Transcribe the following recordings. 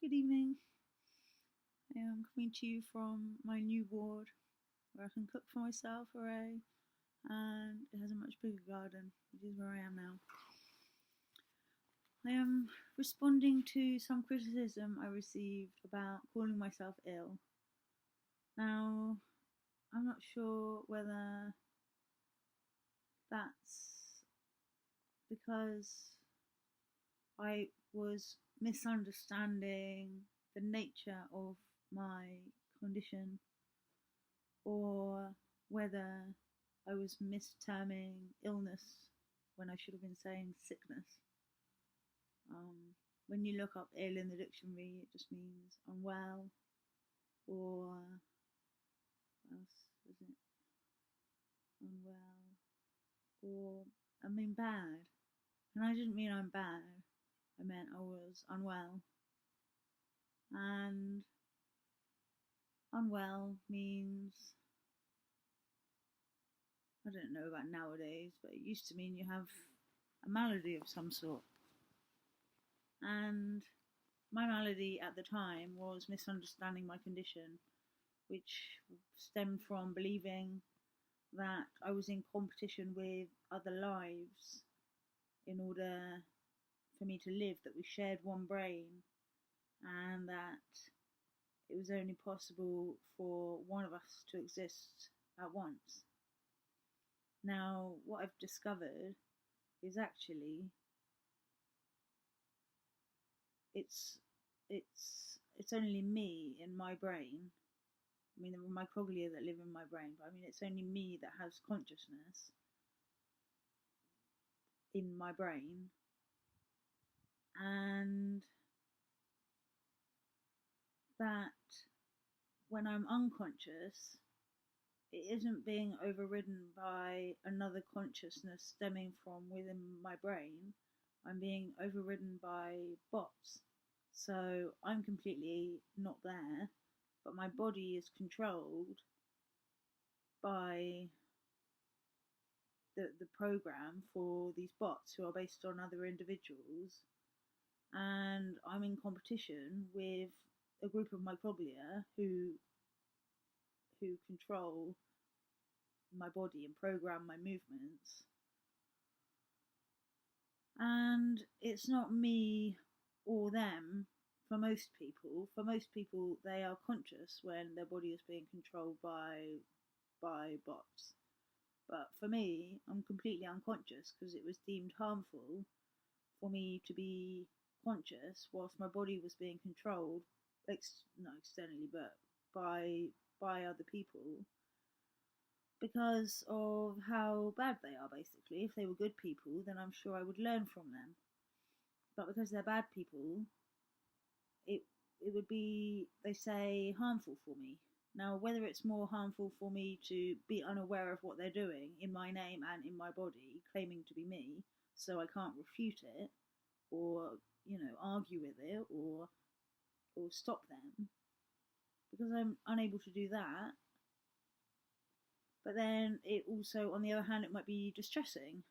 Good evening. I am coming to you from my new ward where I can cook for myself, hooray, and it has a much bigger garden, which is where I am now. I am responding to some criticism I received about calling myself ill. Now, I'm not sure whether that's because I was misunderstanding the nature of my condition, or whether I was misterming illness when I should have been saying sickness. When you look up ill in the dictionary, it just means unwell, or what else is it? Unwell, or bad. And I didn't mean I'm bad. I meant I was unwell. And unwell means, I don't know about nowadays, but it used to mean you have a malady of some sort. And my malady at the time was misunderstanding my condition, which stemmed from believing that I was in competition with other lives in order for me to live, that we shared one brain, and that it was only possible for one of us to exist at once. Now, what I've discovered is actually it's only me in my brain. I mean, there are microglia that live in my brain, but it's only me that has consciousness in my brain. And that when I'm unconscious, it isn't being overridden by another consciousness stemming from within my brain. I'm being overridden by bots. So I'm completely not there, but my body is controlled by the program for these bots who are based on other individuals, and I'm in competition with a group of microglia who control my body and program my movements. And it's not me or them for most people. For most people, they are conscious when their body is being controlled by bots. But for me, I'm completely unconscious because it was deemed harmful for me to be conscious whilst my body was being controlled, not externally, but by other people, because of how bad they are, basically. If they were good people, then I'm sure I would learn from them. But because they're bad people, it would be, they say, harmful for me. Now, whether it's more harmful for me to be unaware of what they're doing in my name and in my body, claiming to be me, so I can't refute it, or, argue with it, or stop them, because I'm unable to do that. But then it also, on the other hand, it might be distressing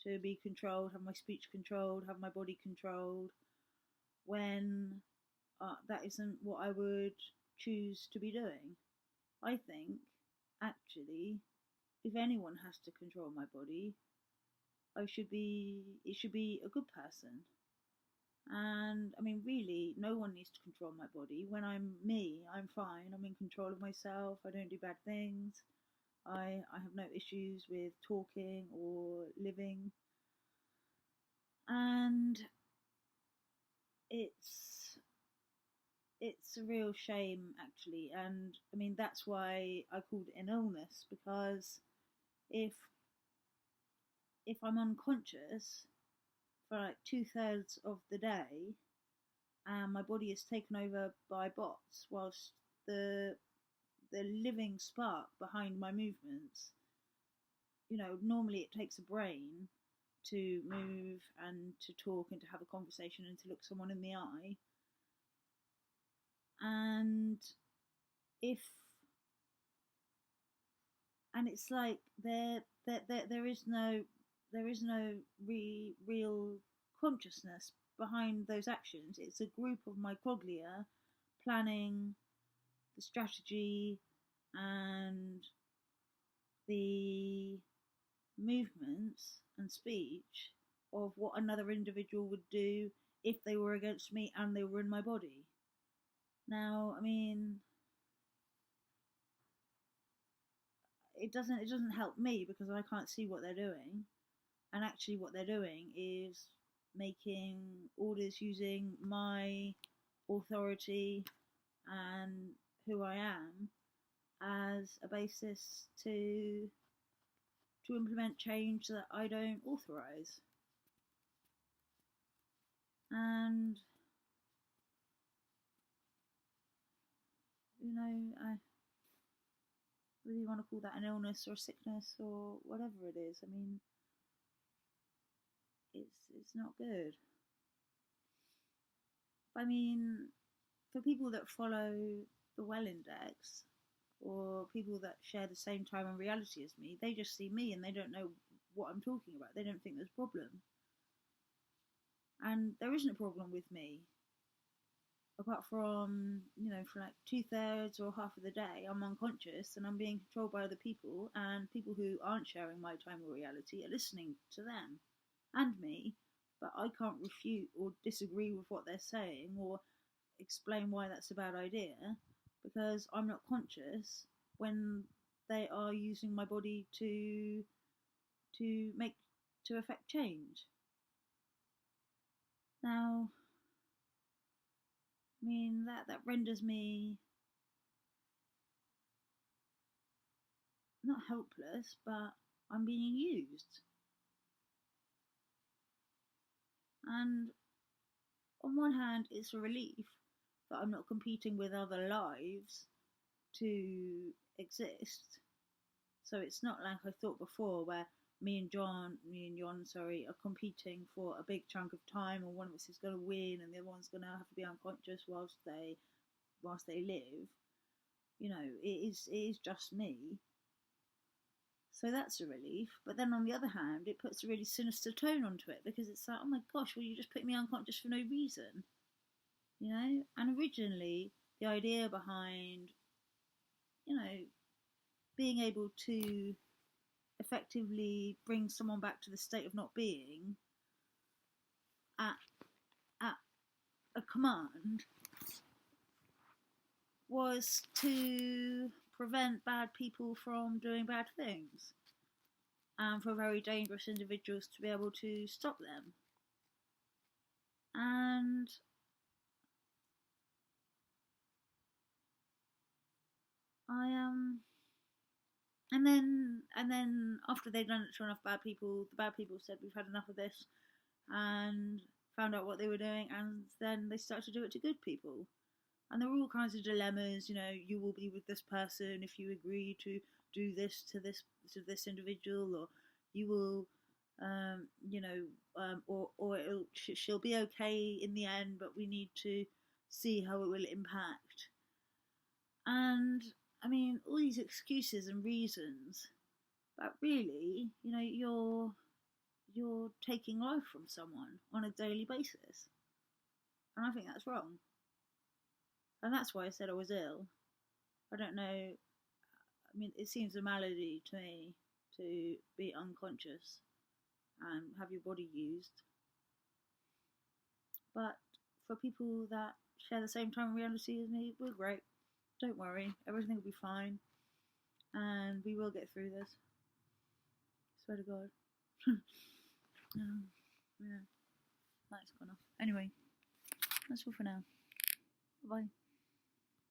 to be controlled, have my speech controlled, have my body controlled, when that isn't what I would choose to be doing. I think, actually, if anyone has to control my body, it should be a good person. And really, no one needs to control my body. When I'm me, I'm fine. I'm in control of myself. I don't do bad things. I have no issues with talking or living. And it's a real shame, actually. And that's why I called it an illness, because if I'm unconscious for like 2/3 of the day, and my body is taken over by bots, whilst the living spark behind my movements, normally it takes a brain to move and to talk and to have a conversation and to look someone in the eye. And it's like there is no real consciousness behind those actions. It's a group of microglia planning the strategy and the movements and speech of what another individual would do if they were against me and they were in my body. Now, I mean, it doesn't help me because I can't see what they're doing, and actually what they're doing is making orders using my authority and who I am as a basis to implement change that I don't authorize. And I whether you want to call that an illness or a sickness or whatever it is, I mean, it's not good. I mean, for people that follow the Well Index, or people that share the same time and reality as me, they just see me and they don't know what I'm talking about. They don't think there's a problem. And there isn't a problem with me. Apart from, for like 2/3 or half of the day, I'm unconscious and I'm being controlled by other people, and people who aren't sharing my time or reality are listening to them and me, but I can't refute or disagree with what they're saying or explain why that's a bad idea, because I'm not conscious when they are using my body to affect change. Now, I mean, that renders me not helpless, but I'm being used. And on one hand, it's a relief that I'm not competing with other lives to exist. So it's not like I thought before, where me and John, are competing for a big chunk of time, or one of us is going to win and the other one's going to have to be unconscious whilst they live. It is just me. So that's a relief. But then on the other hand, it puts a really sinister tone onto it, because it's like, oh my gosh, well, you just put me unconscious for no reason. And originally the idea behind, being able to effectively bring someone back to the state of not being at a command was to prevent bad people from doing bad things, and for very dangerous individuals to be able to stop them. And and then after they'd done it to enough bad people, the bad people said, we've had enough of this, and found out what they were doing, and then they started to do it to good people. And there were all kinds of dilemmas, you will be with this person if you agree to do this to this individual, or you will, or she'll be okay in the end, but we need to see how it will impact. And I mean, all these excuses and reasons, but really, you're taking life from someone on a daily basis, and I think that's wrong. And that's why I said I was ill. I don't know. I mean, it seems a malady to me to be unconscious and have your body used. But for people that share the same time reality as me, we're great. Don't worry. Everything will be fine. And we will get through this. I swear to God. Yeah. Light's gone off. Anyway, that's all for now. Bye.